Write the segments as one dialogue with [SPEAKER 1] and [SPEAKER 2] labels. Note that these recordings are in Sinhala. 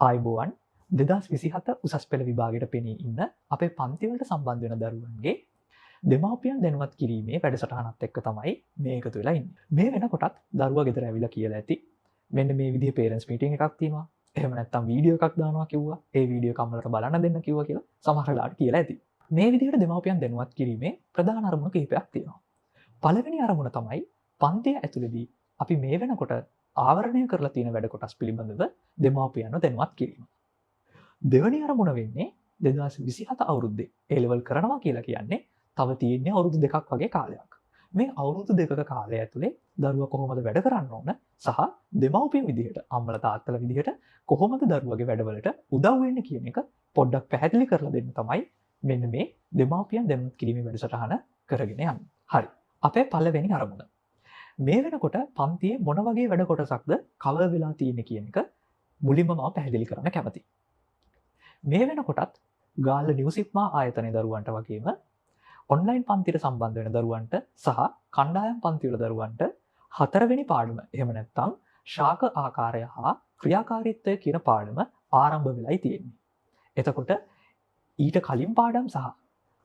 [SPEAKER 1] ආයිබෝවන් 2027 උසස් පෙළ විභාගයට පෙනී ඉන්න අපේ පන්තිවලට සම්බන්ධ වෙන දරුවන්ගේ දෙමාපියන් දැනුවත් කිරීමේ වැඩසටහනත් එක්ක තමයි මේ එකතු වෙලා ඉන්නේ. මේ වෙනකොටත් දරුවා ගෙදර ඇවිල්ලා කියලා ඇති මෙන්න මේ විදිහේ පේරන්ට්ස් මීටින් එකක් තියෙනවා. එහෙම නැත්නම් වීඩියෝ එකක් දානවා කිව්වා. ඒ වීඩියෝ එක අම්මලට බලන්න දෙන්න කිව්වා කියලා සමහර වෙලාවට කියලා ඇති. මේ විදිහට දෙමාපියන් දැනුවත් කිරීමේ ප්‍රධාන අරමුණු කිහිපයක් තියෙනවා. පළවෙනි අරමුණ තමයි පන්තිය ඇතුළේදී අපි මේ වෙනකොට ආවරණය කරලා තියෙන වැඩ කොටස් පිළිබඳව දෙමාපියන්ව දැනුවත් කිරීම. දෙවැනි අරමුණ වෙන්නේ 2027 අවුරුද්දේ A level කරනවා කියලා කියන්නේ තව තියෙන්නේ අවුරුදු දෙකක් වගේ කාලයක්. මේ අවුරුදු දෙකක කාලය ඇතුලේ දරුවා කොහොමද වැඩ කරන්න ඕන සහ දෙමව්පියන් විදිහට අම්මලා තාත්තලා විදිහට කොහොමද දරුවගේ වැඩවලට උදව් වෙන්නේ කියන එක පොඩ්ඩක් පැහැදිලි කරලා දෙන්න තමයි මෙන්න මේ දෙමව්පියන් දැනුවත් කිරීමේ වැඩසටහන කරගෙන යන්නේ. හරි. අපේ පළවෙනි අරමුණ. මේ වෙනකොට පන්තියේ මොන වගේ වැඩ කොටසක්ද කවර් වෙලා තියෙන්නේ කියන එක මුලින්ම මම පැහැදිලි කරන්න කැමතියි. මේ වෙනකොටත් ගාල්ල නිව්සිප්මා ආයතනයේ දරුවන්ට වගේම ඔන්ලයින් පන්තියට සම්බන්ධ වෙන දරුවන්ට සහ කණ්ඩායම් පන්තිවල දරුවන්ට හතරවෙනි පාඩම එහෙම නැත්නම් ශාක ආකාරය හා ක්‍රියාකාරීත්වය කියන පාඩම ආරම්භ වෙලයි තියෙන්නේ. එතකොට ඊට කලින් පාඩම් සහ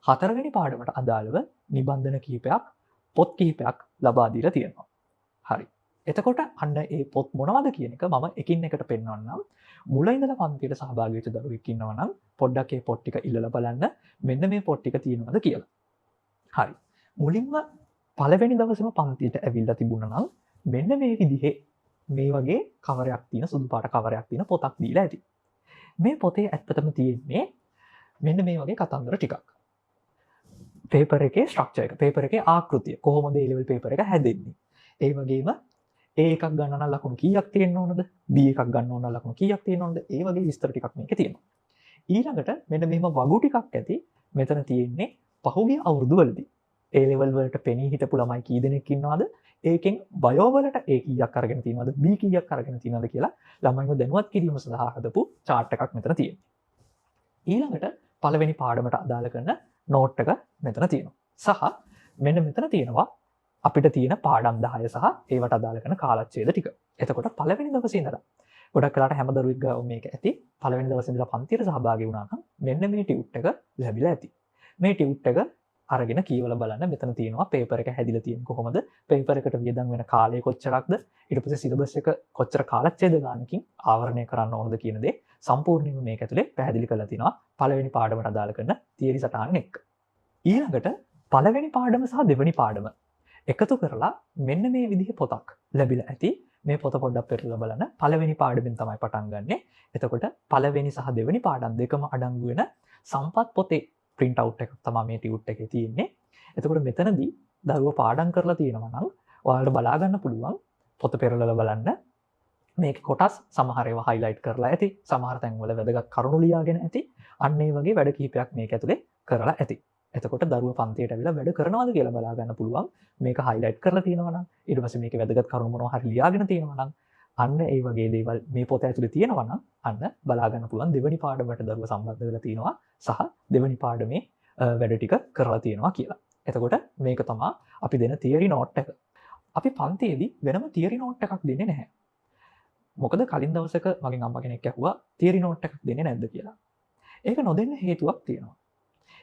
[SPEAKER 1] හතරවෙනි පාඩමට අදාළව නිබන්ධන කිහිපයක් පොත් කිහිපයක් ලබා දීලා තියෙනවා. හරි. එතකොට අන්න ඒ පොත් මොනවද කියන එක මම එකින් එකට පෙන්වන්නම්. මුල ඉඳලා පන්තියට සහභාගී වෙච්ච දරුවෙක් ඉන්නවා නම් පොඩ්ඩක් ඒ පොත් ටික ඉල්ලලා බලන්න මෙන්න මේ පොත් ටික තියෙනවද කියලා. හරි. මුලින්ම පළවෙනි දවසේම පන්තියට ඇවිල්ලා තිබුණා නම් මෙන්න මේ විදිහේ මේ වගේ කවරයක් තියෙන සුදු පාට කවරයක් තියෙන පොතක් දීලා ඇති. මේ පොතේ ඇත්තටම තියෙන්නේ මෙන්න මේ වගේ කතන්දර ටිකක්. පේපර් එකේ ස්ට්‍රක්චර් එක, පේපර් එකේ ආකෘතිය, කොහොමද A level පේපර් එක හැදෙන්නේ. ඒ වගේම A එකක් ගන්න නම් ලකුණු කීයක් තියෙන්න ඕනද? B එකක් ගන්න ඕන නම් ලකුණු කීයක් තියෙන්න ඕනද? ඒ වගේ විස්තර ටිකක් මේකේ තියෙනවා. ඊළඟට මෙන්න මෙහෙම වගු ටිකක් ඇති මෙතන තියෙන්නේ පහුගිය අවුරුදු වලදී A level වලට පෙනී හිටපු ළමයි කී දෙනෙක් ඉන්නවද? ඒකෙන් බයෝ වලට A කීයක් අරගෙන තියෙනවද? B කීයක් අරගෙන තියෙනවද කියලා ළමයිව දැනුවත් කිරීම සඳහා හදපු chart එකක් මෙතන තියෙනවා. ඊළඟට පළවෙනි පාඩමට අදාළ කරන නෝට් එක මෙතන තියෙනවා. සහ මෙන්න මෙතන තියෙනවා අපිට තියෙන පාඩම් 10 සහ ඒවට අදාළ කරන කාලච්ඡේද ටික. එතකොට පළවෙනි දවසේ ඉඳලා ගොඩක් වෙලාට හැම දරුවෙක් ගාව මේක ඇති. පළවෙනි දවසේ ඉඳලා පන්තියට සහභාගී වුණා නම් මෙන්න මේ ටියුට් එක ලැබිලා ඇති. මේ ටියුට් එක අරගෙන කියවලා බලන්න මෙතන තියෙනවා පේපර් එක හැදිලා තියෙන්නේ කොහොමද? පේපර් එකට වියදම් වෙන කාලය කොච්චරක්ද? ඊට පස්සේ සිලබස් එක කොච්චර කාලච්ඡේද ගානකින් ආවරණය කරන්න ඕනද කියන දේ සම්පූර්ණයෙන්ම මේක ඇතුලේ පැහැදිලි කරලා තිනවා පළවෙනි පාඩමට අදාළ කරන තියරි සටහන් එක්ක. ඊළඟට පළවෙනි පාඩම සහ දෙවෙනි පාඩම එකතු කරලා මෙන්න මේ විදිහේ පොතක් ලැබිලා ඇති. මේ පොත පොඩ්ඩක් පෙරලා බලන්න. පළවෙනි පාඩමෙන් තමයි පටන් ගන්නෙ. එතකොට පළවෙනි සහ දෙවෙනි පාඩම් දෙකම අඩංගු වෙන සම්පත් පොතේ print out එකක් තමයි මේ ටියුට් එකේ තියෙන්නේ. එතකොට මෙතනදී දරුවෝ පාඩම් කරලා තියෙනවා නම් ඔයාලට බලා ගන්න පුළුවන් පොත පෙරලලා බලන්න. මේක කොටස් සමහර ඒවා highlight කරලා ඇති. සමහර තැන්වල වැදගත් කරුණු ලියාගෙන ඇති. අන්න ඒ වගේ වැඩ කිහිපයක් මේක ඇතුලේ කරලා ඇති. එතකොට දරුවා පන්තියට ඇවිල්ලා වැඩ කරනවද කියලා බලා ගන්න පුළුවන්. මේක highlight කරලා තියෙනවා නම් ඊට පස්සේ මේකේ වැදගත් කරුණු මොනවා හරි ලියාගෙන තියෙනවා නම් අන්න ඒ වගේ දේවල් මේ පොත ඇතුලේ තියෙනවා නම් අන්න බලා ගන්න පුළුවන් දෙවෙනි පාඩමට දරුවා සම්බන්ධ වෙලා තියෙනවා සහ දෙවෙනි පාඩමේ වැඩ ටික කරලා තියෙනවා කියලා. එතකොට මේක තමයි අපි දෙන තියරි නෝට් එක. අපි පන්තියේදී වෙනම තියරි නෝට් එකක් දෙන්නේ නැහැ. මොකද කලින් දවසක මගෙන් අම්මා කෙනෙක් ඇහුවා තියරි නෝට් එකක් දෙන්නේ නැද්ද කියලා. ඒක නොදෙන්න හේතුවක් තියෙනවා.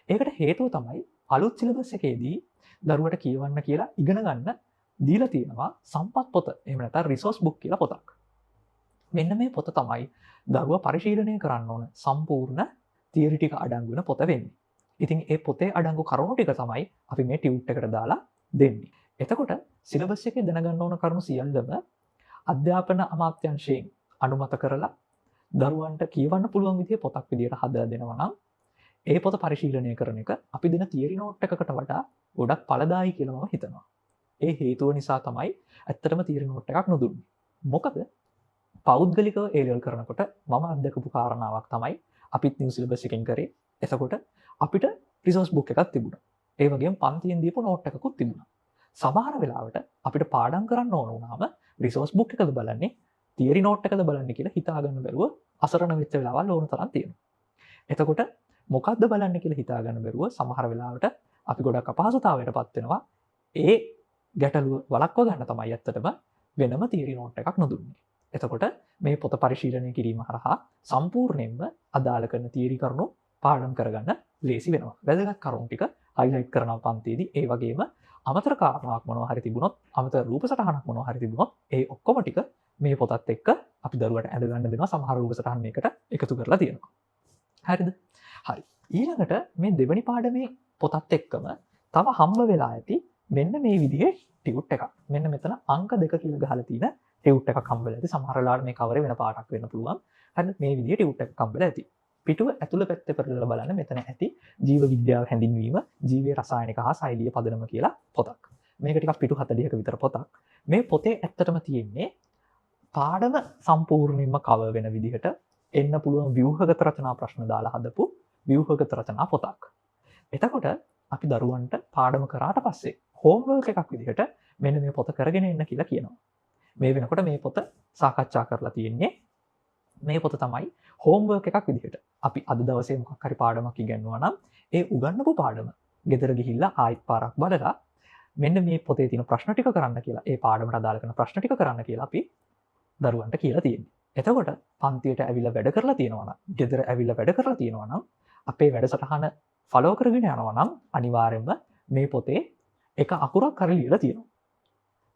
[SPEAKER 1] ඒකට හේතුව තමයි අලුත් සිලබස් එකේදී දරුවට කියවන්න කියලා ඉගෙන ගන්න දීලා තියෙනවා සම්පත් පොත. එහෙම නැත්නම් රිසෝස් බුක් කියලා පොතක්. මෙන්න මේ පොත තමයි දරුවා පරිශීලනය කරන්න ඕන සම්පූර්ණ තියරි ටික අඩංගු වෙන පොත වෙන්නේ. ඉතින් ඒ පොතේ අඩංගු කරුණු ටික තමයි අපි මේ ටියුට් එකට දාලා දෙන්නේ. එතකොට සිලබස් එකේ දැනගන්න ඕන කරුණු සියල්ලම අධ්‍යාපන අමාත්‍යාංශයෙන් අනුමත කරලා දරුවන්ට කියවන්න පුළුවන් විදිහේ පොතක් විදිහට හදලා දෙනවා නම් ඒ පොත පරිශීලනය කරන එක අපි දෙන තියරි නෝට් එකකට වඩා ගොඩක් ඵලදායී කියලා මම හිතනවා. ඒ හේතුව නිසා තමයි ඇත්තටම තියරි නෝට් එකක් නොදුන්නේ. මොකද පෞද්ගලිකව A level කරනකොට මම අත්දකපු කාරණාවක් තමයි අපිත් නිව් සිලබස් එකෙන් කරේ. එතකොට අපිට රිසෝස් බුක් එකක් තිබුණා. ඒ වගේම පන්තියෙන් දීපු නෝට් එකකුත් තිබුණා. සමහර වෙලාවට අපිට පාඩම් කරන්න ඕන වුණාම රිසෝස් බුක් එකද බලන්නේ තියරි නෝට් එකද බලන්නේ කියලා හිතා ගන්න බැරුව අසරණ වෙච්ච වෙලාවල් ඕන තරම් තියෙනවා. එතකොට මොකද්ද බලන්න කියලා හිතා ගන්න බැරුව සමහර වෙලාවට අපි ගොඩක් අපහසුතාවයටපත් වෙනවා. ඒ ගැටලුව වළක්ව ගන්න තමයි ඇත්තටම වෙනම තියරි නෝට් එකක් නොදුන්නේ. එතකොට මේ පොත පරිශීලනය කිරීම හරහා සම්පූර්ණයෙන්ම අදාළ කරන තියරි කරුණු පාඩම් කරගන්න ලේසි වෙනවා. වැදගත් කරුණු ටික highlight කරනවා පන්තියේදී. ඒ වගේම අමතර කාරණාවක් මොනවා හරි තිබුණොත්, අමතර රූප සටහනක් මොනවා හරි තිබුණොත්, ඒ ඔක්කොම ටික මේ පොතත් එක්ක අපි දරුවට ඇඳ ගන්න දෙනවා. සමහර රූප සටහන් මේකට එකතු කරලා තියෙනවා. හරිද? හරි. ඊළඟට මේ දෙවනි පාඩමේ පොතත් එක්කම තව හම්බ වෙලා ඇති මෙන්න මේ විදිහේ ටියුට් එකක්. මෙන්න මෙතන අංක 2 කියලා ගහලා තියෙන ටියුට් එකක් හම්බ වෙලා ඇති. සමහර වෙලාවට මේ කවරේ වෙන පාටක් වෙන්න පුළුවන්. හරිද? මේ විදිහේ ටියුට් එකක් හම්බ වෙලා ඇති. පිටුව ඇතුළ පැත්තේ පෙරලලා බලන්න මෙතන ඇති ජීව විද්‍යාව හැඳින්වීම, ජීවයේ රසායනික හා ශෛලීය පදනම කියලා පොතක්. මේක ටිකක් පිටු 40ක විතර පොතක්. මේ පොතේ ඇත්තටම තියෙන්නේ පාඩම සම්පූර්ණයෙන්ම කවර් වෙන විදිහට එන්න පුළුවන් ව්‍යුහගත රචනා ප්‍රශ්න දාලා හදපු ව්‍යුහගත රචනා පොතක්. එතකොට අපි දරුවන්ට පාඩම කරාට පස්සේ හෝම්වර්ක් එකක් විදිහට මෙන්න මේ පොත කරගෙන එන්න කියලා කියනවා. මේ වෙනකොට මේ පොත සාකච්ඡා කරලා තියෙන්නේ මේ පොත තමයි හෝම්වර්ක් එකක් විදිහට. අපි අද දවසේ මොකක් හරි පාඩමක් ඉගෙනුවා නම් ඒ උගන්වපු පාඩම ගෙදර ගිහිල්ලා ආයෙත් පාරක් බලලා මෙන්න මේ පොතේ තියෙන ප්‍රශ්න ටික කරන්න කියලා, ඒ පාඩමට අදාළ කරන ප්‍රශ්න ටික කරන්න කියලා අපි දරුවන්ට කියලා තියෙන්නේ. එතකොට පන්තියට ඇවිල්ලා වැඩ කරලා තියෙනවා නම්, ගෙදර ඇවිල්ලා වැඩ කරලා තියෙනවා නම්, අපේ වැඩසටහන ෆලෝ කරගෙන යනවා නම් අනිවාර්යයෙන්ම මේ පොතේ එක අකුරක් හරි ලියලා තියෙනවා.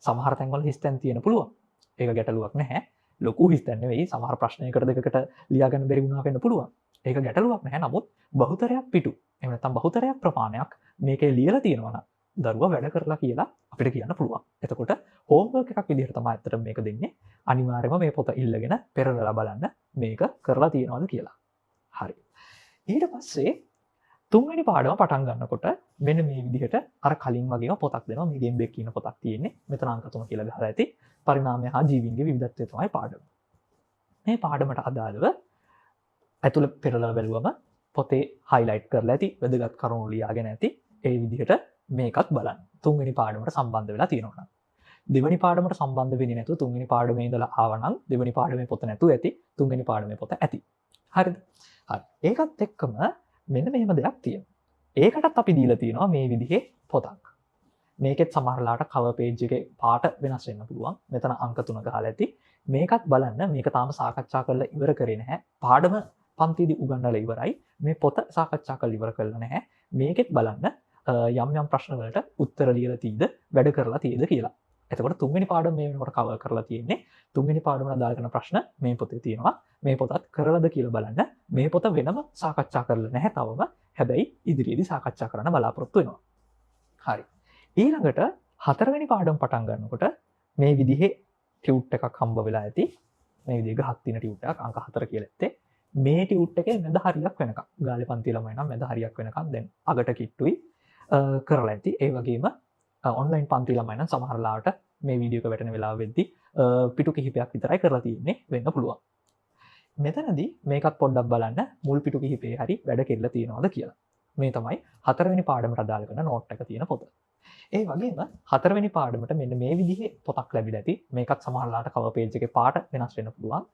[SPEAKER 1] සමහර තැන්වල හිස්තැන් තියෙන පුළුවන්. ඒක ගැටලුවක් නැහැ. ලොකු හිස්තැන් නෙවෙයි. සමහර ප්‍රශ්නයකට දෙකකට ලියා ගන්න බැරි වුණා වෙන්න පුළුවන්. ඒක ගැටලුවක් නැහැ. නමුත් බහුතරයක් පිටු. එහෙම නැත්නම් බහුතරයක් ප්‍රමාණයක් මේකේ ලියලා තියෙනවා නම් දරුවා වැඩ කරලා කියලා අපිට කියන්න පුළුවන්. එතකොට හෝම්වර්ක් එකක් විදිහට තමයි අත්තට මේක දෙන්නේ. අනිවාර්යයෙන්ම මේ පොත ඉල්ලගෙන පෙරලලා බලන්න මේක කරලා තියෙනවද කියලා. හරි. ඊට පස්සේ තුන්වෙනි පාඩම පටන් ගන්නකොට මෙන්න මේ විදිහට අර කලින් වගේම පොතක් දෙනවා. මේ ගේම් බෙක් කියන පොතක් තියෙන්නේ. මෙතන අංක 3 කියලා ගහලා ඇති. පරිණාමය හා ජීවීන්ගේ විවිධත්වය තමයි පාඩම. මේ පාඩමට අදාළව ඇතුළ පෙරලලා බැලුවම පොතේ highlight කරලා ඇති. වැදගත් කරුණු ලියාගෙන ඇති. ඒ විදිහට මේකත් බලන්න. තුන්වෙනි පාඩමට සම්බන්ධ වෙලා තියෙනවා නම්. දෙවෙනි පාඩමට සම්බන්ධ වෙන්නේ නැතුව තුන්වෙනි පාඩමේ ඉඳලා ආවනම් දෙවෙනි පාඩමේ පොත නැතුව ඇති. තුන්වෙනි පාඩමේ පොත ඇති. හරිද? හරි. ඒකත් එක්කම මෙන්න මෙහෙම දෙයක් තියෙනවා. ඒකටත් අපි දීලා තියෙනවා මේ විදිහේ පොතක්. මේකෙත් සමහරලාට cover page එකේ පාට වෙනස් වෙන්න පුළුවන්. මෙතන අංක 3 ගහලා ඇති. මේකත් බලන්න. මේක තාම සාකච්ඡා කරලා ඉවර කරේ නැහැ. පාඩම පන්තියේදී උගන්වලා ඉවරයි. මේ පොත සාකච්ඡා කරලා ඉවර කරලා නැහැ. මේකෙත් බලන්න යම් යම් ප්‍රශ්න වලට උත්තර ලියලා තියෙද වැඩ කරලා තියෙද කියලා. එතකොට තුන්වෙනි පාඩම මේ වෙනකොට cover කරලා තියෙන්නේ. තුන්වෙනි පාඩමට අදාළ කරන ප්‍රශ්න මේ පොතේ තියෙනවා. මේ පොතත් කරලාද කියලා බලන්න. මේ පොත වෙනම සාකච්ඡා කරලා නැහැ තවම. හැබැයි ඉදිරියේදී සාකච්ඡා කරන්න බලාපොරොත්තු වෙනවා. හරි. ඊළඟට හතරවෙනි පාඩම පටන් ගන්නකොට මේ විදිහේ ටියුට් එකක් හම්බ වෙලා ඇති. මේ විදිහේ ගහක් තියෙන ටියුට් එකක් අංක 4 කියලා ඇත්තේ. මේ ටියුට් එකේ මැද හරියක් වෙනකම්. ගාලේ පන්ති ළමයි නම් මැද හරියක් වෙනකම් දැන් අගට කිට්ටුයි කරලා ඇති. ඒ වගේම ඔන්ලයින් පන්ති ළමයි නම් සමහර ලාවට මේ වීඩියෝ එක වැටෙන වෙලාව වෙද්දී පිටු කිහිපයක් විතරයි කරලා තියෙන්නේ වෙන්න පුළුවන්. මෙතනදී මේකත් පොඩ්ඩක් බලන්න මුල් පිටු කිහිපේ හරි වැඩ කෙරලා තියෙනවද කියලා. මේ තමයි හතරවෙනි පාඩමට අදාළ කරන නෝට් එක තියෙන පොත. ඒ වගේම හතරවෙනි පාඩමට මෙන්න මේ විදිහේ පොතක් ලැබිලා ඇති. මේකත් සමහර ලාවට cover page එකේ පාට වෙනස් වෙන්න පුළුවන්.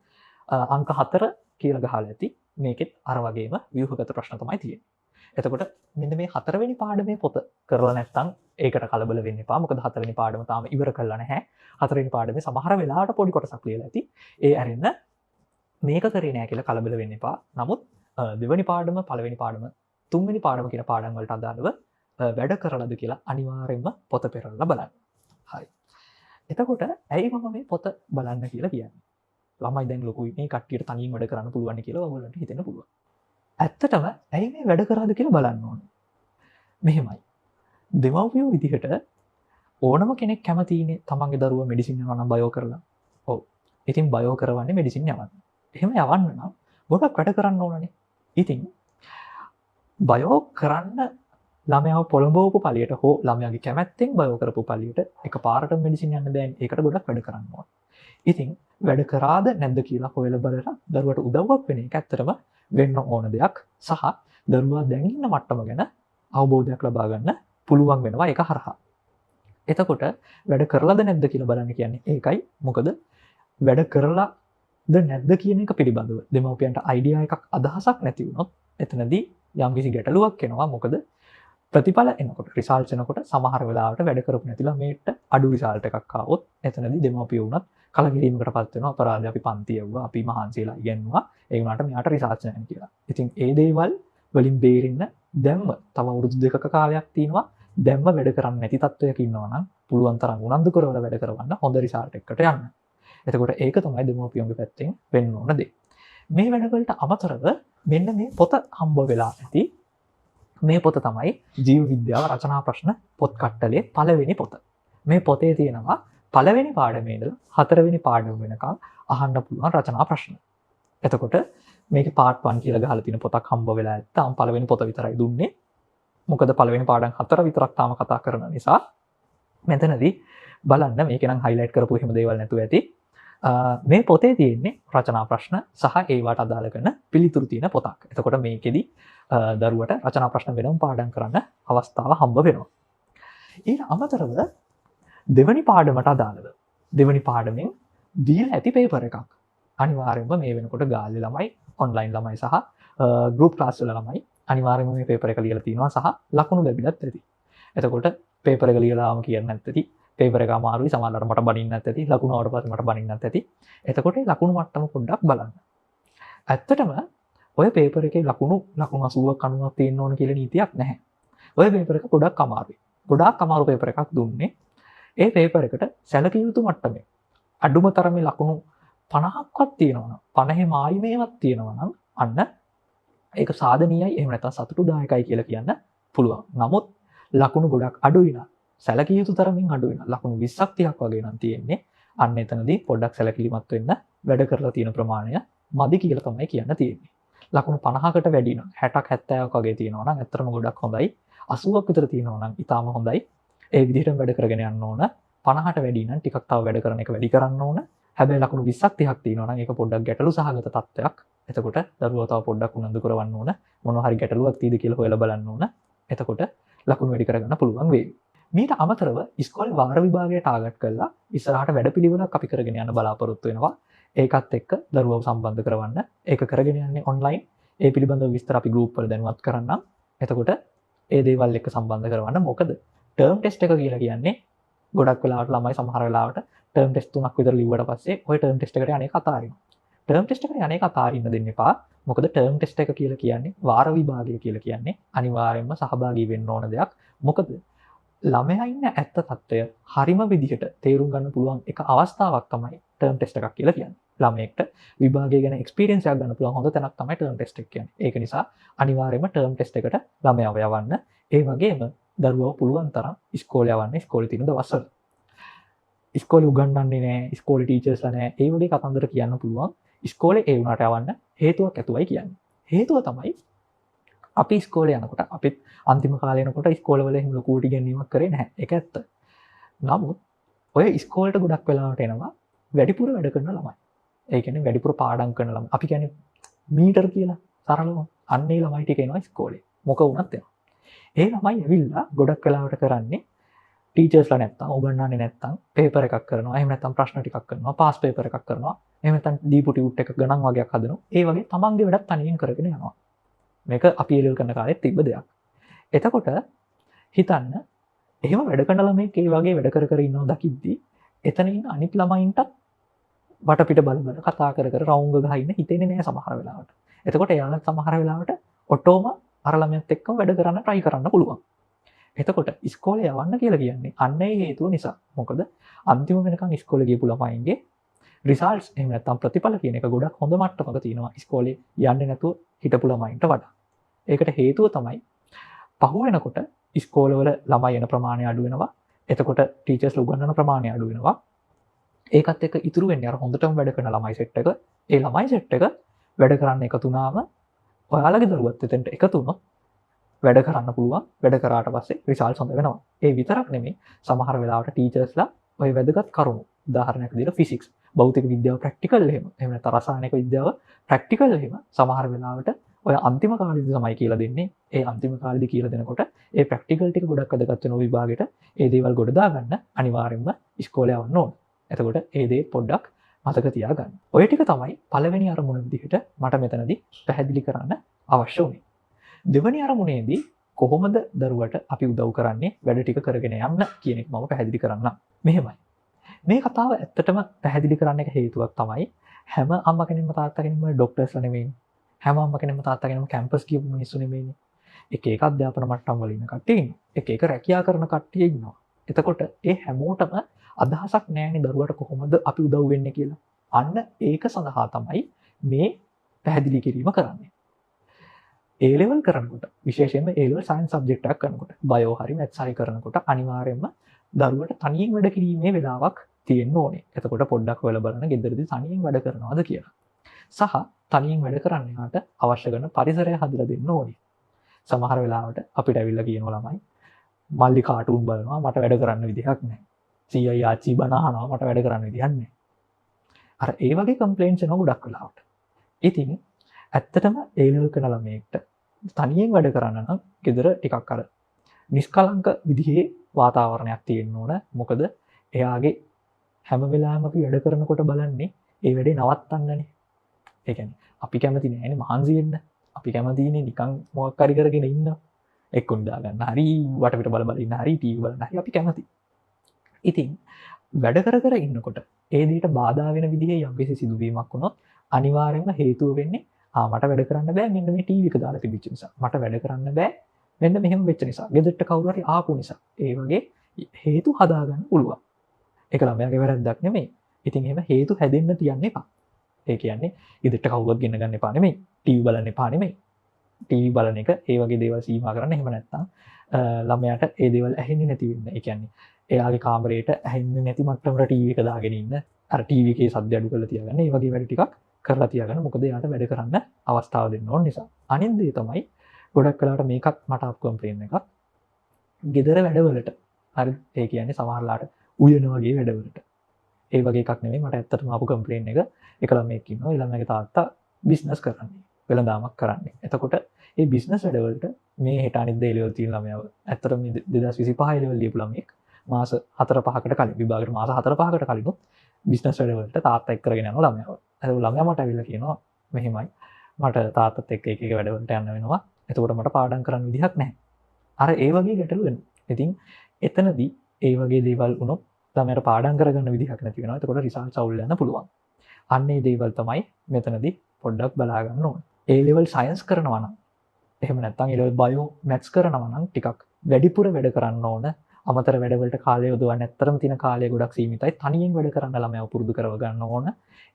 [SPEAKER 1] අංක 4 කියලා ගහලා ඇති. මේකෙත් අර වගේම ව්‍යුහගත ප්‍රශ්න තමයි තියෙන්නේ. එතකොට මෙන්න මේ හතරවෙනි පාඩමේ පොත කරලා නැත්නම් ඒකට කලබල වෙන්න එපා. මොකද හතරවෙනි පාඩම තාම ඉවර කරලා නැහැ. හතරවෙනි පාඩමේ සමහර වෙලාවට පොඩි කොටසක් ලියලා ඇති. ඒ අරින්න මේක කරේ නැහැ කියලා කලබල වෙන්න එපා. නමුත් දෙවෙනි පාඩම, පළවෙනි පාඩම, තුන්වෙනි පාඩම කියන පාඩම් වලට අදාළව වැඩ කරලාද කියලා අනිවාර්යයෙන්ම පොත පෙරලලා බලන්න. හරි. එතකොට ඇයි මම මේ පොත බලන්න කියලා කියන්නේ? ළමයි දැන් ලොකුයි මේ කට්ටියට තනියෙන් වැඩ කරන්න පුළුවන් කියලා ඔයගොල්ලන්ට හිතෙන්න පුළුවන්. ඇත්තටම ඇයි මේ වැඩ කරාද කියලා බලන්න ඕනේ. මෙහෙමයි. දෙමව්පියෝ විදිහට ඕනම කෙනෙක් කැමතිනේ තමන්ගේ දරුවා මෙඩිසින් යනවා නම් බයෝ කරලා. ඔව්. ඉතින් බයෝ කරවන්නේ මෙඩිසින් යවන්න. එහෙම යවන්න නම් ගොඩක් වැඩ කරන්න ඕනනේ. ඉතින් බයෝ කරන්න ළමයාව පොළඹවපු පළියට හෝ ළමයාගේ කැමැත්තෙන් බයෝ කරපු පළියට එකපාරට මෙඩිසින් යන්න බෑනේ. ඒකට ගොඩක් වැඩ කරන්න ඕන. ඉතින් වැඩ කරාද නැද්ද කියලා හොයලා බලලා දරුවට උදව්වක් වෙන එක ඇත්තටම වෙන්න ඕන දෙයක් සහ දරුවා දැන් ඉන්න මට්ටම ගැන අවබෝධයක් ලබා ගන්න පුළුවන් වෙනවා ඒක හරහා. එතකොට වැඩ කරලාද නැද්ද කියලා බලන්න කියන්නේ ඒකයි. මොකද වැඩ කරලාද නැද්ද කියන එක පිළිබඳව දෙමව්පියන්ට අයිඩියා එකක් අදහසක් නැති වුණොත් එතනදී යම්කිසි ගැටලුවක් එනවා. මොකද ප්‍රතිඵල එනකොට රිසල්ට්ස් එනකොට සමහර වෙලාවට වැඩ කරපු නැති ළමයට අඩු රිසල්ට් එකක් ආවොත් එතනදී දෙමව්පියෝ වුණත් කලකිරීමකටපත් වෙනවා. අපරාධය අපි පන්ති යවුවා, අපි මහන්සියලා ඉගෙනුවා, ඒ වුණාට මෙයාට රිසල්ට්ස් නැහැ කියලා. ඉතින් ඒ දේවල් වලින් බේරෙන්න දැම්ම තව අවුරුදු 2ක කාලයක් තියෙනවා. දැම්ම වැඩ කරන්නේ නැති තත්වයක ඉන්නවා නම් පුළුවන් තරම් උනන්දු කරවල වැඩ කරවන්න හොඳ රිසල්ට් එකකට යන්න. එතකොට ඒක තමයි දෙමව්පියන්ගේ පැත්තෙන් වෙන්න ඕන දේ. මේ වැඩවලට අමතරව මෙන්න මේ පොත හම්බ වෙලා ඇති. මේ පොත තමයි ජීව විද්‍යාව රචනා ප්‍රශ්න පොත් කට්ටලේ පළවෙනි පොත. මේ පොතේ තියෙනවා පළවෙනි පාඩමේ ඉඳලා හතරවෙනි පාඩම වෙනකම් අහන්න පුළුවන් රචනා ප්‍රශ්න. එතකොට මේක පාර්ට් 1 කියලා ගහලා තියෙන පොතක් හම්බ වෙලා නැත්නම් පළවෙනි පොත විතරයි දුන්නේ. මොකද පළවෙනි පාඩම් 4 විතරක් තාම කතා කරන නිසා මෙතනදී බලන්න මේක නම් හයිලයිට් කරපු එහෙම දේවල් නැතුව ඇති. මේ පොතේ තියෙන්නේ රචනා ප්‍රශ්න සහ ඒවට අදාළ කරන පිළිතුරු තියෙන පොතක්. එතකොට මේකෙදි දරුවට රචනා ප්‍රශ්න වෙනම පාඩම් කරන්න අවස්ථාව හම්බ වෙනවා. ඊට අමතරව දෙවනි පාඩමට අදාළව දෙවනි පාඩමෙන් දීලා ඇති පේපර් එකක් අනිවාර්යයෙන්ම මේ වෙනකොට ගාල්ලේ ළමයි ඔන්ලයින් ළමයි සහ ගෲප් ක්ලාස් වල ළමයි අනිවාර්යයෙන්ම මේ පේපර් එක ලියලා තියෙනවා සහ ලකුණු ලැබිලත් ඇති. එතකොට පේපර් එක ලියලාම කියන්න නැත්නම් පේපර් එක අමාරුයි, සමහරවිට මට බනින්න නැත්නම් ලකුණු ආවට පස්සේ මට බනින්න නැත්නම් එතකොට ලකුණු මට්ටම පොඩ්ඩක් බලන්න. ඇත්තටම ඔය පේපර් එකේ ලකුණු 80ක් 90ක් තියෙන්න ඕන කියලා නීතියක් නැහැ. ඔය පේපර් එක ගොඩක් අමාරුයි. ගොඩාක් අමාරු පේපර් එකක් දුන්නේ. ඒ පේපර් එකට සැලකිය යුතු මට්ටමේ අඩුම තරමේ ලකුණු 50ක්වත් තියෙනවා නම් 50 මායිමේවත් තියෙනවා නම් අන්න ඒක සාධනීයයි, එහෙම නැත්නම් සතුටුදායකයි කියලා කියන්න පුළුවන්. නමුත් ලකුණු ගොඩක් අඩුයි නම් සැලකිය යුතු තරමින් අඩුයි නම් ලකුණු 20ක් 30ක් වගේ නම් තියෙන්නේ. අන්න එතනදී පොඩ්ඩක් සැලකිලිමත් වෙන්න, වැඩ කරලා තියෙන ප්‍රමාණය මදි කියලා තමයි කියන්න තියෙන්නේ. ලකුණු 50කට වැඩි නම් 60ක් 70ක් වගේ තියෙනවා නම් ඇත්තටම ගොඩක් හොඳයි. 80ක් විතර තියෙනවා නම් ඊටාම හොඳයි. ඒ විදිහටම වැඩ කරගෙන යන්න ඕන. 50ට වැඩි නම් ටිකක් තව වැඩ කරන එක වැඩි කරන්න ඕන. හැබැයි ලකුණු 20ක් 30ක් තියෙනවා නම් ඒක පොඩ්ඩක් ගැටලු සහගත තත්ත්වයක්. එතකොට දරුවෝ තව පොඩ්ඩක් උනන්දු කරවන්න ඕන. මොනවා හරි ගැටලුවක් තියෙද කියලා හොයලා බලන්න ඕන. එතකොට ලකුණු වැඩි කරගන්න පුළුවන් වේවි. මීට අමතරව ඉස්කෝලේ වාර විභාගය ටාගට් කරලා ඉස්සරහට වැඩපිළිවෙලක් අපි කරගෙන යන්න බලාපොරොත්තු වෙනවා. ඒකත් එක්ක දරුවව සම්බන්ධ කරවන්න. ඒක කරගෙන යන්නේ ඔන්ලයින්. ඒ පිළිබඳව විස්තර අපි ගෲප් වල දැනුවත් කරන්නම්. එතකොට ඒ දේවල් එක්ක සම්බන්ධ කරවන්න. මොකද ටර්ම් ටෙස්ට් එක කියලා කියන්නේ ගොඩක් වෙලාවට ළමයි සමහර වෙලාවට ටර්ම් ටෙස්ට් 3ක් විතර ලිව්වට පස්සේ ওই ටර්ම් ටෙස්ට් එකට යන්නේ අතාරිනවා. ටර්ම් ටෙස්ට් එකට යන්නේ අතාරින්න දෙන්න එපා. මොකද ටර්ම් ටෙස්ට් එක කියලා කියන්නේ වාර විභාගය කියලා කියන්නේ අනිවාර්යයෙන්ම සහභාගී වෙන්න ඕන දෙයක්. මොකද ළමයා ඉන්න ඇත්ත తত্ত্বය හරිම විදිහට තේරුම් ගන්න පුළුවන් එක අවස්ථාවක් තමයි ටර්ම් ටෙස්ට් එකක් කියලා කියන්නේ. ළමයෙක්ට විභාගය ගැන එක්ස්පීරියන්ස් එකක් ගන්න පුළුවන් හොඳ තැනක් තමයි ටර්ම් ටෙස්ට් එක කියන්නේ. ඒක නිසා අනිවාර්යයෙන්ම ටර්ම් ටෙස්ට් එකට ළමයාව යවන්න. ඒ වගේම දරුවව පුළුවන් තරම් ඉස්කෝලේ යවන්න ඉස්කෝලේ තියෙන දවස්වල. ඉස්කෝලේ උගන්වන්නේ නැහැ, ඉස්කෝලේ ටීචර්ස්ලා නැහැ. ඒ වගේ කතන්දර කියන්න පුළුවන්. ඉස්කෝලේ ඒ වුණාට යවන්න හේතුවක් ඇතුවයි කියන්නේ. හේතුව තමයි අපි ඉස්කෝලේ යනකොට අපිත් අන්තිම කාලේ යනකොට ඉස්කෝලවල එහෙම ලොකුට ඉගෙනීමක් කරේ නැහැ. ඒක ඇත්ත. නමුත් ඔය ඉස්කෝලේට ගොඩක් වෙලාවට එනවා වැඩිපුර වැඩ කරන ළමයි. ඒ කියන්නේ වැඩිපුර පාඩම් කරන ළමයි. අපි කියන්නේ මීටර කියලා සරලව අන්නේ ළමයි ටික එනවා ඉස්කෝලේ. මොක වුණත් එනවා. ඒ ළමයි ඇවිල්ලා ගොඩක් වෙලාවට කරන්නේ ටීචර්ස්ලා නැත්තම් උගන්වන්නේ නැත්තම් පේපර් එකක් කරනවා. එහෙම නැත්තම් ප්‍රශ්න ටිකක් කරනවා. පාස් පේපර් එකක් කරනවා. එහෙම නැත්තම් දීපු ටියුට් එකක් ගණන් වගේක් හදනවා. ඒ වගේ තමන්ගේ වැඩත් තනියෙන් කරගෙන යනවා. මේක අපි එළියල් කරන කාලෙත් තිබ්බ දෙයක්. එතකොට හිතන්න එහෙම වැඩ කරන ළමෙක් ඒ වගේ වැඩ කර කර ඉන්නවා දකිද්දී එතන ඉන්න අනිත් ළමයින්ට වටපිට බල බල කතා කර කර රවුම් ගහ ඉන්න හිතෙන්නේ නැහැ සමහර වෙලාවට. එතකොට එයාලා සමහර වෙලාවට ඔටෝම අර ළමයාත් එක්කම වැඩ කරන්න try කරන්න පුළුවන්. එතකොට ඉස්කෝලේ යවන්න කියලා කියන්නේ අන්න ඒ හේතුව නිසා. මොකද අන්තිම වෙනකන් ඉස්කෝලේ ගියපු ළමයින්ගේ රිසල්ට්ස් එහෙම නැත්නම් ප්‍රතිඵල කියන එක ගොඩක් හොඳ මට්ටමක තියෙනවා ඉස්කෝලේ යන්නේ නැතුව හිටපු ළමයින්ට වඩා. ඒකට හේතුව තමයි පහු වෙනකොට ඉස්කෝලවල ළමයි එන ප්‍රමාණය අඩු වෙනවා. එතකොට ටීචර්ස්ලා උගන්වන ප්‍රමාණය අඩු වෙනවා. ඒකත් එක්ක ඉතුරු වෙන්නේ අර හොඳටම වැඩ කරන ළමයි සෙට් එක. ඒ ළමයි සෙට් එක වැඩ කරන්න එකතු වුණාම ඔයාලගේ දරුවත් එතනට එකතු වුණොත් වැඩ කරන්න පුළුවන්. වැඩ කරාට පස්සේ රිසල්ට්ස් හොඳ වෙනවා. ඒ විතරක් නෙමෙයි සමහර වෙලාවට ටීචර්ස්ලා ඔය වැදගත් කරුණු උදාහරණයක් විදිහට ෆිසික්ස් භෞතික විද්‍යාව ප්‍රැක්ටිකල් එහෙම නැත්නම් රසායනික විද්‍යාව ප්‍රැක්ටිකල් එහෙම සමහර වෙලාවට ඔය අන්තිම කාලෙදි තමයි කියලා දෙන්නේ. ඒ අන්තිම කාලෙදි කියලා දෙනකොට ඒ ප්‍රැක්ටිකල් ටික ගොඩක් වැදගත් වෙන විභාගෙට ඒ දේවල් ගොඩ දාගන්න අනිවාර්යයෙන්ම ඉස්කෝලේ යවන්න ඕන. එතකොට ඒ දේ පොඩ්ඩක් මතක තියාගන්න. ඔය ටික තමයි පළවෙනි අරමුණ විදිහට මට මෙතනදී පැහැදිලි කරන්න අවශ්‍ය වුණේ. දෙවෙනි අරමුණේදී කොහොමද දරුවට අපි උදව් කරන්නේ වැඩ ටික කරගෙන යන්න කියන එක මම පැහැදිලි කරන්නම්. මෙහෙමයි. මේ කතාව ඇත්තටම පැහැදිලි කරන්න එක හේතුවක් තමයි හැම අම්මා කෙනෙක්ම තාත්තා කෙනෙක්ම ડોක්ටර්ස්ලා නෙමෙයි. හැම අම්මා කෙනෙක්ම තාත්තා කෙනෙක්ම කැම්පස් කියපු මිනිස්සු නෙමෙයිනේ. එක එක අධ්‍යාපන මට්ටම් වල ඉන්න කට්ටිය ඉන්නවා. එක එක රැකියා කරන කට්ටිය ඉන්නවා. එතකොට ඒ හැමෝටම අදහසක් නැහැනේ දරුවට කොහොමද අපි උදව් වෙන්නේ කියලා. අන්න ඒක සඳහා තමයි මේ පැහැදිලි කිරීම කරන්නේ. A level කරනකොට විශේෂයෙන්ම A level science subject එකක් කරනකොට බයෝ හරි මැත්ස් හරි කරනකොට අනිවාර්යයෙන්ම දරුවට තනියෙන් වැඩ කිරීමේ වෙලාවක් තියෙන්න ඕනේ. එතකොට පොඩ්ඩක් හොයලා බලන්න ගෙදරදී තනියෙන් වැඩ කරනවද කියලා. සහ තනියෙන් වැඩ කරන්න යාට අවශ්‍ය කරන පරිසරය හදලා දෙන්න ඕනේ. සමහර වෙලාවට අපිට ඇවිල්ලා කියනවා ළමයි මල්ලි කාටුන් බලනවා මට වැඩ කරන්න විදිහක් නැහැ. සීයයි ආච්චි බන අහනවා මට වැඩ කරන්න විදිහක් නැහැ. අර ඒ වගේ කම්ප්ලේන්ට්ස් එනවා ගොඩක් වෙලාවට. ඉතින් ඇත්තටම ඒ ලෙවල් කරන ළමයෙක්ට තනියෙන් වැඩ කරන්න නම් ගෙදර ටිකක් අර නිෂ්කලංක විදිහේ වාතාවරණයක් තියෙන්න ඕන. මොකද එයාගේ හැම වෙලාවෙම අපි වැඩ කරනකොට බලන්නේ ඒ වැඩේ නවත්තන්නනේ. ඒ කියන්නේ අපි කැමති නෑනේ මහන්සි වෙන්න. අපි කැමතිනේ නිකන් මොකක් හරි කරගෙන ඉන්න. එක්කුන් දාගන්න හරි වටපිට බල බල ඉන්න හරි ටීවී බලන්න හරි අපි කැමති. ඉතින් වැඩ කර ඉන්නකොට ඒ දෙයට බාධා වෙන විදිහේ යම්කිසි සිදුවීමක් වුණොත් අනිවාර්යයෙන්ම හේතුව වෙන්නේ මට වැඩ කරන්න බෑ මෙන්න මේ ටීවී එක දාලා තිබිච්ච නිසා. මට වැඩ කරන්න බෑ මෙන්න මෙහෙම වෙච්ච නිසා. ගෙදරට කවුරු හරි ආපු නිසා. ඒ වගේ හේතු හදාගන්න පුළුවන්. ඒක ළමයාගේ වැරද්දක් නෙමෙයි. ඉතින් එහෙම හේතු හැදෙන්න තියන්න එපා. ඒ කියන්නේ ගෙදරට කවුරුවත් ගෙන්න ගන්න එපා නෙමෙයි. ටීවී බලන්න එපා නෙමෙයි. ටීවී බලන එක ඒ වගේ දේවල් සීමා කරන්න. එහෙම නැත්නම් ළමයාට ඒ දේවල් ඇහෙන්නේ නැති වෙන්න. ඒ කියන්නේ එයාගේ කාමරේට ඇහෙන්නේ නැති මට්ටමට ටීවී එක දාගෙන ඉන්න. අර ටීවී එකේ ශබ්ද අඩු කරලා තියාගන්න. ඒ වගේ වැඩ ටිකක් කරලා තියාගන්න. මොකද එයාට වැඩ කරන්න අවස්ථාව දෙන්න ඕන නිසා. අනිත් දේ තමයි ගොඩක් වෙලාවට මේකත් මට අප් කම්ප්ලේන් එකක්. ගෙදර වැඩවලට හරි ඒ කියන්නේ සමහරලාට උයන වගේ වැඩවලට. ඒ වගේ එකක් නෙමෙයි මට ඇත්තටම ආපු කම්ප්ලේන් එක. එක ළමයෙක් ඉන්නවා. ඒ ළමයාගේ තාත්තා බිස්නස් කරන්නේ. වෙළඳාමක් කරන්නේ. එතකොට මේ බිස්නස් වැඩවලට මේ හෙට අනිද්දා එළියව තියෙන ළමයාව ඇත්තටම 2025 ලෙවල් ලියපු ළමයෙක් මාස 4-5කට කලින් විභාගෙට මාස 4-5කට කලින් බිස්නස් වැඩවලට තාත්තා එක්ක කරගෙන යනවා ළමයාව. ඒක ළමයා මට ඇවිල්ලා කියනවා මෙහෙමයි මට තාත්තත් එක්ක එක වැඩවලට යන්න වෙනවා. එතකොට මට පාඩම් කරන්න විදිහක් නැහැ. අර ඒ වගේ ගැටලු වෙනවා. ඉතින් එතනදී ඒ වගේ දේවල් වුණොත් ළමයාට පාඩම් කරගන්න විදිහක් නැති වෙනවා. එතකොට රිසල්ට්ස් අවුල් යන්න පුළුවන්. අන්න ඒ දේවල් තමයි මෙතනදී පොඩ්ඩක් බලා ගන්න ඕනේ. A level science කරනවා නම් එහෙම නැත්නම් A level bio maths කරනවා නම් ටිකක් වැඩිපුර වැඩ කරන්න ඕන. අමතර වැඩවලට කාලය යොදවන්න ඇත්තරම තියෙන කාලය ගොඩක් සීමිතයි. තනියෙන් වැඩ කරන්න ළමයා පුරුදු කරව ගන්න ඕන.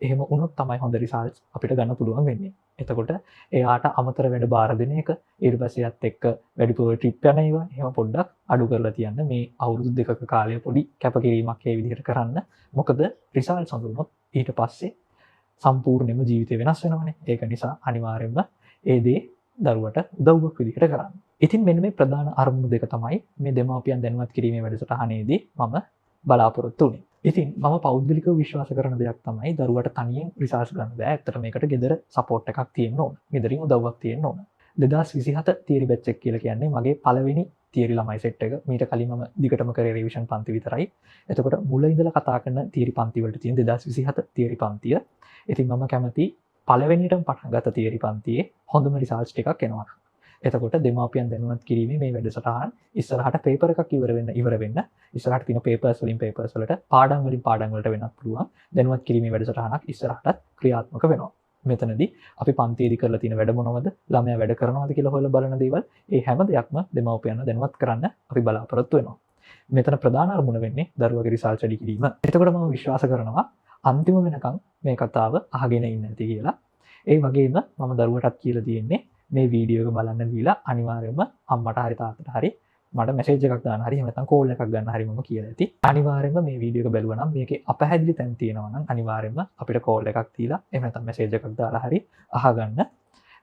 [SPEAKER 1] එහෙම වුණොත් තමයි හොඳ රිසල්ට්ස් අපිට ගන්න පුළුවන් වෙන්නේ. එතකොට එයාට අමතර වැඩ බාර දෙන එක ඊට පස්සේ යත් එක්ක වැඩිපුර ට්‍රිප් යන ඒවා එහෙම පොඩ්ඩක් අඩු කරලා තියන්න. මේ අවුරුදු දෙකක කාලය පොඩි කැපකිරීමක් ඒ විදිහට කරන්න. මොකද රිසල්ට්ස් හොඳ වුණොත් ඊට පස්සේ සම්පූර්ණයෙන්ම ජීවිතය වෙනස් වෙනවනේ. ඒක නිසා අනිවාර්යයෙන්ම ඒ දේ දරුවට උදව්වක් විදිහට කරන්න. ඉතින් මෙන්න මේ ප්‍රධාන අරමුණු දෙක තමයි මේ දෙමාපියන් දැනුවත් කිරීමේ වැඩසටහනේදී මම බලාපොරොත්තු වෙන්නේ. ඉතින් මම පෞද්ගලිකව විශ්වාස කරන දෙයක් තමයි දරුවට තනියෙන් රිසර්ච් ගන්න බෑ. ඇත්තට මේකට ගෙදර සපෝට් එකක් තියෙන්න ඕන. ගෙදරින් උදව්වක් තියෙන්න ඕන. 2027 තියරි බැච් එක කියලා කියන්නේ මගේ පළවෙනි තියරි ළමයි සෙට් එක. මීට කලින් මම දිගටම කරේ රිවිෂන් පන්ති විතරයි. එතකොට මුල ඉඳලා කතා කරන තියරි පන්ති වලට තියෙන 2027 තියරි පන්තිය. ඉතින් මම කැමති පළවෙනිටම පටන් ගත්ත තියරි පන්තියේ හොඳම රිසර්ච් ටිකක් එනවා. එතකොට දෙමාපියන් දැනුවත් කිරීමේ මේ වැඩසටහන ඉස්සරහට පේපර් එකක් ඉවර වෙන්න ඉස්සරහට තියෙන පේපර්ස් වලට පාඩම් වලට වෙන්නත් පුළුවන්. දැනුවත් කිරීමේ වැඩසටහනක් ඉස්සරහටත් ක්‍රියාත්මක වෙනවා. මෙතනදී අපි පන්තියේදී කරලා තියෙන වැඩ මොනවද, ළමයා වැඩ කරනවද කියලා හොයලා බලන දේවල්, ඒ හැම දෙයක්ම දෙමාපියන්ව දැනුවත් කරන්න අපි බලාපොරොත්තු වෙනවා. මෙතන ප්‍රධාන අරමුණ වෙන්නේ දරුවගේ රිසර්ච් වැඩි කිරීම. එතකොට මම විශ්වාස කරනවා අන්තිම වෙනකන් මේ කතාව අහගෙන ඉන්න ඇති කියලා. ඒ වගේම මම දරුවටත් කියලා තියෙන්නේ මේ වීඩියෝ එක බලන්න දීලා අනිවාර්යයෙන්ම අම්මට හරි තාත්තට හරි මට මැසේජ් එකක් දාන්න හරි එහෙම නැත්නම් කෝල් එකක් ගන්න හරි මම කියලා ඇති. අනිවාර්යයෙන්ම මේ වීඩියෝ එක බැලුවා නම් මේකේ අපහැදිලි තැන් තියෙනවා නම් අනිවාර්යයෙන්ම අපිට කෝල් එකක් දීලා එහෙම නැත්නම් මැසේජ් එකක් දාලා හරි අහගන්න.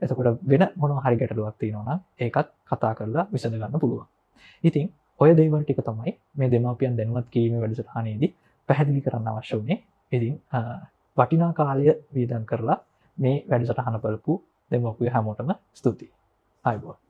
[SPEAKER 1] එතකොට වෙන මොනවා හරි ගැටලුවක් තියෙනවා නම් ඒකත් කතා කරලා විසඳ ගන්න පුළුවන්. ඉතින් ඔය දේවල් ටික තමයි මේ දෙමාපියන් දැනුවත් කිරීමේ වැඩසටහනේදී පැහැදිලි කරන්න අවශ්‍ය වුණේ. ඉතින් වටිනා කාලය වියදම් කරලා මේ වැඩසටහන බලපු දෙමාපිය හැමෝටම ස්තුතියි. ආයුබෝවන්.